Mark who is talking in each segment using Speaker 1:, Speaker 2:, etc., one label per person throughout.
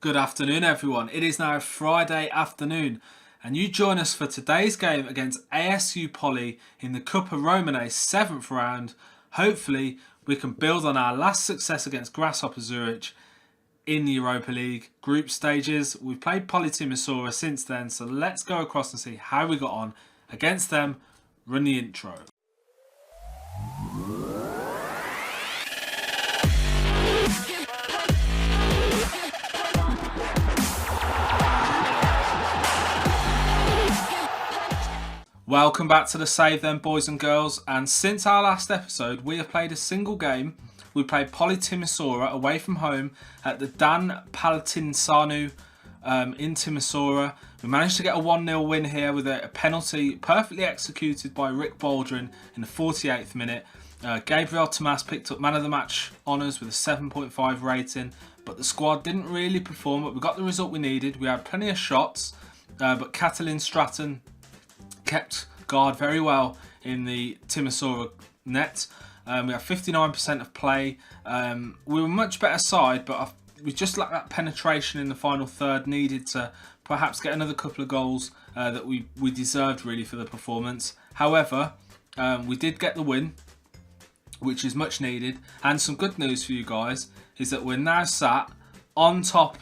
Speaker 1: Good afternoon, everyone. It is now Friday afternoon, and you join us for today's game against ASU Poli in the Cupa Romanei 7th round. Hopefully, we can build on our last success against Grasshopper Zurich in the Europa League group stages. We've played Poli Timisoara since then, so let's go across and see how we got on against them. Run the intro. Welcome back to the Save Them Boys and Girls, and since our last episode we have played a single game. We played Poli Timisoara away from home at the Dan Palatinsanu in Timisoara. We managed to get a 1-0 win here with a penalty perfectly executed by Rick Baldwin in the 48th minute. Gabriel Tomas picked up man of the match honours with a 7.5 rating, but the squad didn't really perform, but we got the result we needed. We had plenty of shots, but Catalin Stratton kept guard very well in the Timisoara net. We had 59% of play. We were much better side, but we just lacked that penetration in the final third. Needed to perhaps get another couple of goals that we deserved really for the performance. However, we did get the win, which is much needed. And some good news for you guys is that we're now sat on top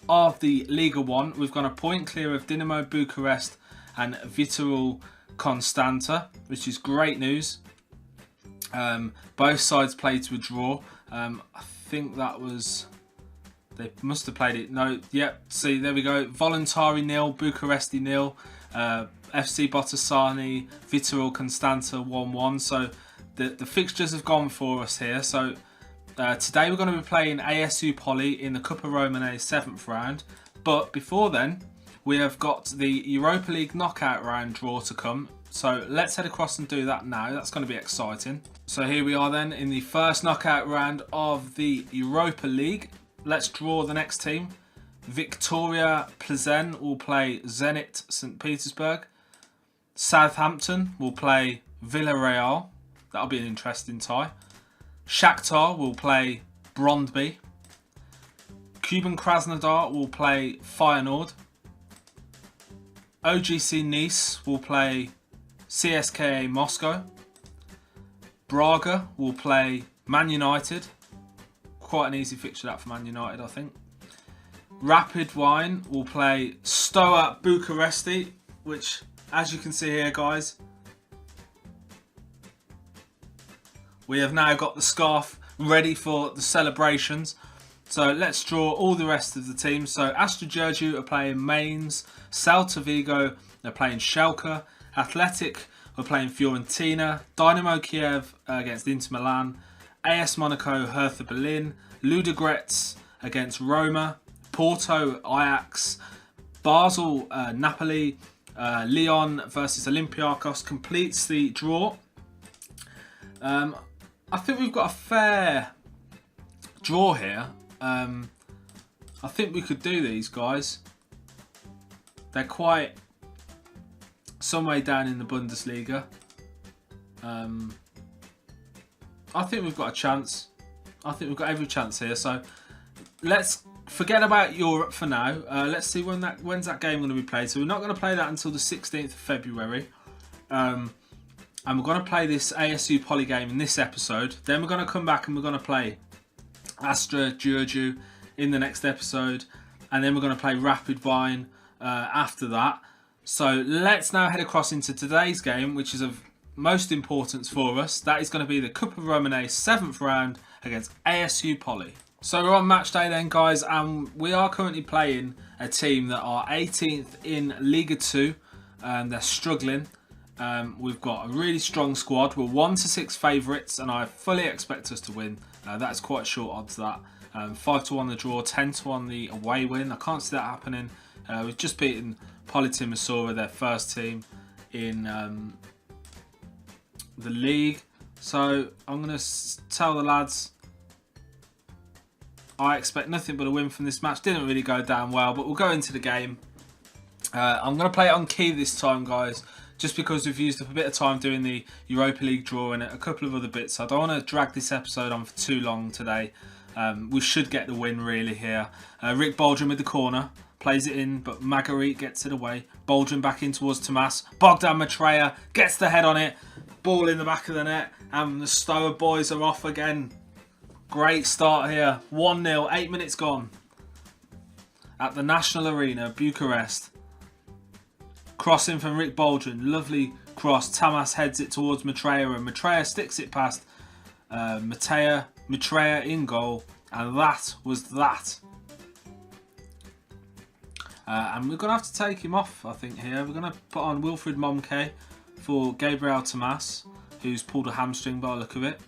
Speaker 1: of the Liga 1. We've gone a point clear of Dinamo Bucharest and Viitorul Constanta, which is great news. Both sides played to a draw. I think that was... They must have played it. No, yep, see, there we go. Voluntari 0, Bucuresti 0, FC Botasani, Viitorul Constanta 1-1. So the fixtures have gone for us here. So today we're going to be playing ASU Poli in the Cupa Romanei 7th round. But before then, we have got the Europa League knockout round draw to come. So let's head across and do that now. That's going to be exciting. So here we are then in the first knockout round of the Europa League. Let's draw the next team. Victoria Plzen will play Zenit St. Petersburg. Southampton will play Villarreal. That'll be an interesting tie. Shakhtar will play Brondby. Kuban Krasnodar will play Feyenoord. OGC Nice will play CSKA Moscow. Braga will play Man United. Quite an easy fixture that for Man United, I think. Rapid Wien will play Steaua Bucharest, which, as you can see here, guys, we have now got the scarf ready for the celebrations. So let's draw all the rest of the teams. So Astra Giurgiu are playing Mainz. Celta Vigo are playing Schalke. Athletic are playing Fiorentina. Dynamo Kiev against Inter Milan. AS Monaco, Hertha Berlin. Ludogorets against Roma. Porto, Ajax. Basel, Napoli. Lyon versus Olympiacos completes the draw. I think we've got a fair draw here. I think we could do these guys. They're quite some way down in the Bundesliga. I think we've got a chance. I think we've got every chance here. So let's forget about Europe for now. Let's see when's that game going to be played. So we're not going to play that until the 16th of February. And we're going to play this ASU Poli game in this episode. Then we're going to come back and we're going to play Astra Giurgiu in the next episode, and then we're going to play Rapid Wien after that. So let's now head across into today's game, which is of most importance for us. That is going to be the Cupa Romanei 7th round against ASU Poli. So we're on match day then, guys, and we are currently playing a team that are 18th in Liga 2, and they're struggling. We've got a really strong squad. We're 1-6 favourites, and I fully expect us to win. That's quite short odds, that. 5-1 the draw, 10-1 the away win. I can't see that happening. We've just beaten Poli Timisoara, their first team in the league. So I'm going to tell the lads I expect nothing but a win from this match. Didn't really go down well, but we'll go into the game. I'm going to play it on key this time, guys, just because we've used up a bit of time doing the Europa League draw and a couple of other bits. I don't want to drag this episode on for too long today. We should get the win really here. Rick Baldwin with the corner. Plays it in, but Marguerite gets it away. Baldwin back in towards Tomas. Bogdan Maitreya gets the head on it. Ball in the back of the net. And the Steaua boys are off again. Great start here. 1-0, 8 minutes gone. At the National Arena, Bucharest. Crossing from Rick Baldwin. Lovely cross. Tomas heads it towards Maitreya. And Maitreya sticks it past Maitreya in goal. And that was that. And we're going to have to take him off, I think, here. We're going to put on Wilfried Momke for Gabriel Tomas, who's pulled a hamstring by the look of it.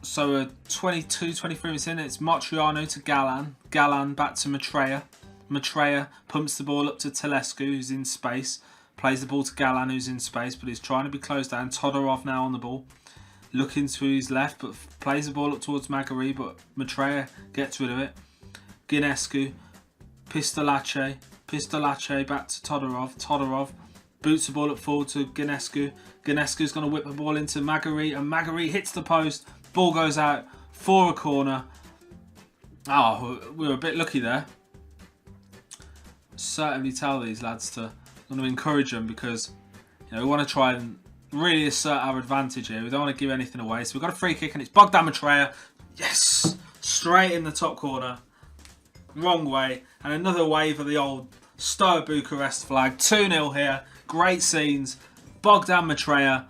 Speaker 1: So 23 minutes in, it's Motriano to Galan. Galan back to Maitreya. Maitreya pumps the ball up to Telescu, who's in space. Plays the ball to Galan, who's in space, but he's trying to be closed down. Todorov now on the ball. Looking to his left, but plays the ball up towards Marguerite, but Maitreya gets rid of it. Ginescu. Pistolache back to Todorov. Todorov boots the ball up forward to Ginescu. Ginescu's going to whip the ball into Marguerite, and Marguerite hits the post. Ball goes out for a corner. Oh, we were a bit lucky there. Certainly tell these lads to, I'm going to encourage them because we want to try and really assert our advantage here. We don't want to give anything away. So we've got a free kick and it's Bogdan Maitreya. Yes! Straight in the top corner. Wrong way, and another wave of the old Steaua Bucharest flag. 2-0 here. Great scenes. Bogdan Maitreya.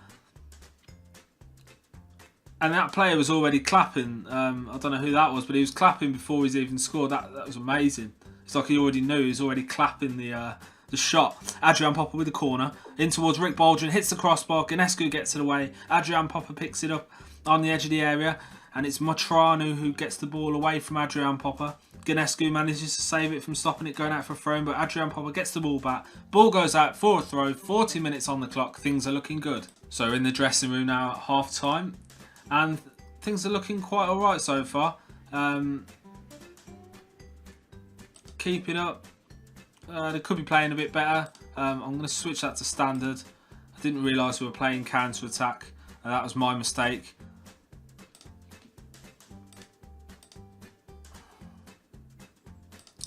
Speaker 1: And that player was already clapping. I don't know who that was, but he was clapping before he's even scored. That was amazing. It's like he already knew. He's already clapping the shot. Adrian Popper with the corner. In towards Rick Baldwin. Hits the crossbar. Ginescu gets it away. Adrian Popper picks it up on the edge of the area. And it's Motranu who gets the ball away from Adrian Popper. Ginescu manages to save it from stopping it going out for a throw, but Adrian Popper gets the ball back. Ball goes out for a throw. 40 minutes on the clock. Things are looking good. So we're in the dressing room now at half time. And things are looking quite alright so far. Keep it up. They could be playing a bit better. I'm going to switch that to standard. I didn't realise we were playing counter-attack. That was my mistake.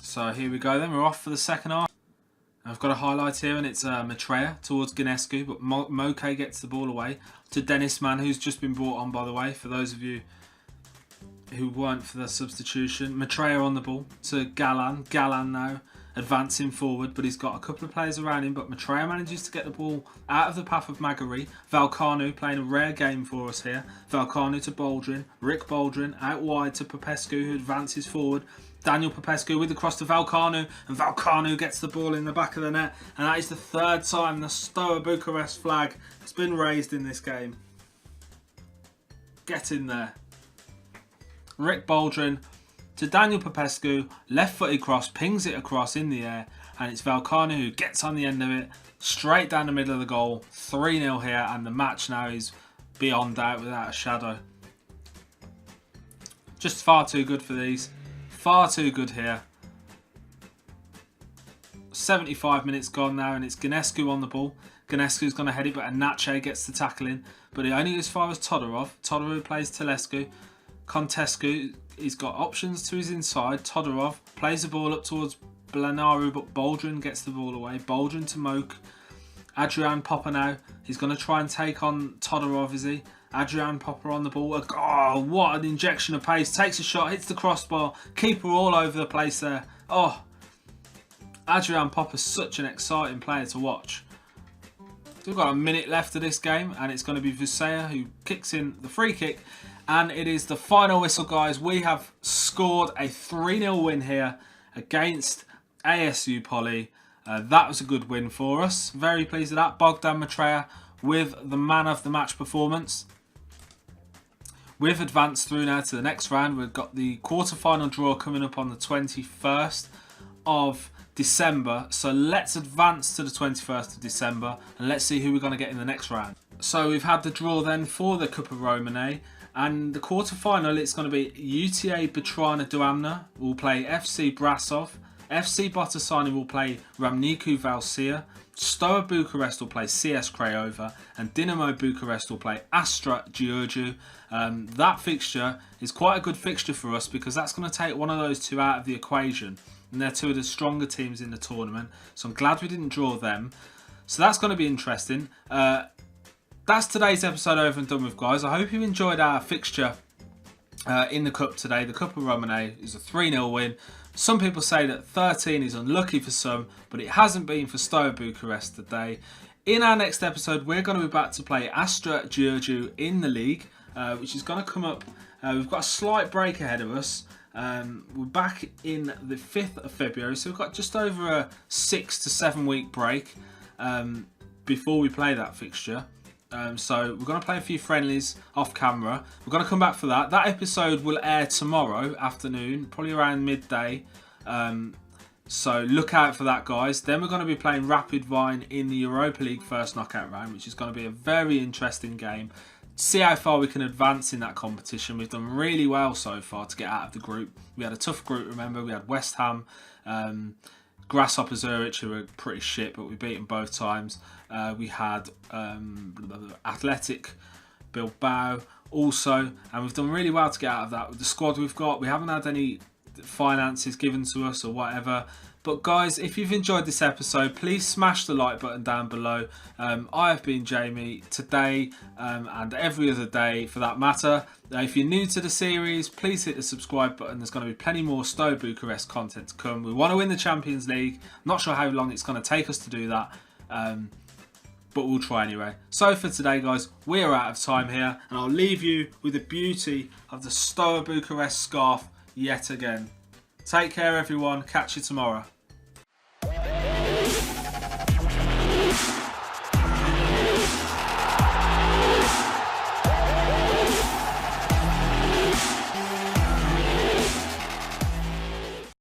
Speaker 1: So here we go then, we're off for the second half. I've got a highlight here and it's Maitreya towards Ginescu, but Moke gets the ball away to Dennis Mann, who's just been brought on, by the way, for those of you who weren't for the substitution. Maitreya on the ball to Galan. Galan now advancing forward, but he's got a couple of players around him, but Maitreya manages to get the ball out of the path of Marguerite. Valcanu playing a rare game for us here. Valcanu to Baldwin. Rick Baldwin out wide to Popescu, who advances forward. Daniel Popescu with the cross to Valcanu, and Valcanu gets the ball in the back of the net, and that is the third time the Steaua Bucharest flag has been raised in this game. Get in there. Rick Baldwin to Daniel Popescu, left-footed cross, pings it across in the air, and it's Valcanu who gets on the end of it, straight down the middle of the goal. 3-0 here, and the match now is beyond doubt without a shadow. Just far too good for these. Far too good here. 75 minutes gone now, and it's Ginescu on the ball. Ginescu's going to head it, but Anache gets the tackle in. But it only goes as far as Todorov. Todorov plays Telescu. Contescu, he's got options to his inside. Todorov plays the ball up towards Blanaru, but Baldwin gets the ball away. Baldwin to Moke. Adrian Popper now. He's going to try and take on Todorov, is he? Adrian Popper on the ball. Oh, what an injection of pace. Takes a shot, hits the crossbar. Keeper all over the place there. Oh, Adrian Popper's such an exciting player to watch. We've got a minute left of this game, and it's going to be Visea who kicks in the free kick. And it is the final whistle, guys. We have scored a 3-0 win here against ASU Poli. That was a good win for us. Very pleased with that. Bogdan Maitreya with the man of the match performance. We've advanced through now to the next round. We've got the quarter-final draw coming up on the 21st of December. So let's advance to the 21st of December and let's see who we're going to get in the next round. So we've had the draw then for the Cupa Romanei. And the quarter-final, it's going to be UTA Batrana Duamna will play FC Brasov. FC Botasani will play Ramniku Valsia. Steaua Bucharest will play CS Craiova, and Dinamo Bucharest will play Astra Giurgiu. That fixture is quite a good fixture for us because that's going to take one of those two out of the equation, and they're two of the stronger teams in the tournament. So I'm glad we didn't draw them. So that's going to be interesting. That's today's episode over and done with, guys. I hope you enjoyed our fixture in the Cup today. The Cupa Romanei is a 3-0 win. Some people say that 13 is unlucky for some, but it hasn't been for Steaua Bucharest today. In our next episode, we're going to be back to play Astra Giurgiu in the league, which is going to come up. We've got a slight break ahead of us. We're back in the 5th of February, so we've got just over a 6 to 7 week break before we play that fixture. So we're going to play a few friendlies off camera. We're going to come back for that. That episode will air tomorrow afternoon, probably around midday. So look out for that, guys. Then we're going to be playing Rapid Wien in the Europa League first knockout round, which is going to be a very interesting game. See how far we can advance in that competition. We've done really well so far to get out of the group. We had a tough group, remember. We had West Ham, Grasshopper Zurich, who were pretty shit, but we beat them both times. We had Athletic Bilbao also, and we've done really well to get out of that. With the squad we've got, we haven't had any finances given to us or whatever. But guys, if you've enjoyed this episode, please smash the like button down below. I have been Jamie today and every other day for that matter. If you're new to the series, please hit the subscribe button. There's going to be plenty more Steaua Bucharest content to come. We want to win the Champions League. Not sure how long it's going to take us to do that, but we'll try anyway. So for today, guys, we're out of time here, and I'll leave you with the beauty of the Steaua Bucharest scarf yet again. Take care, everyone. Catch you tomorrow.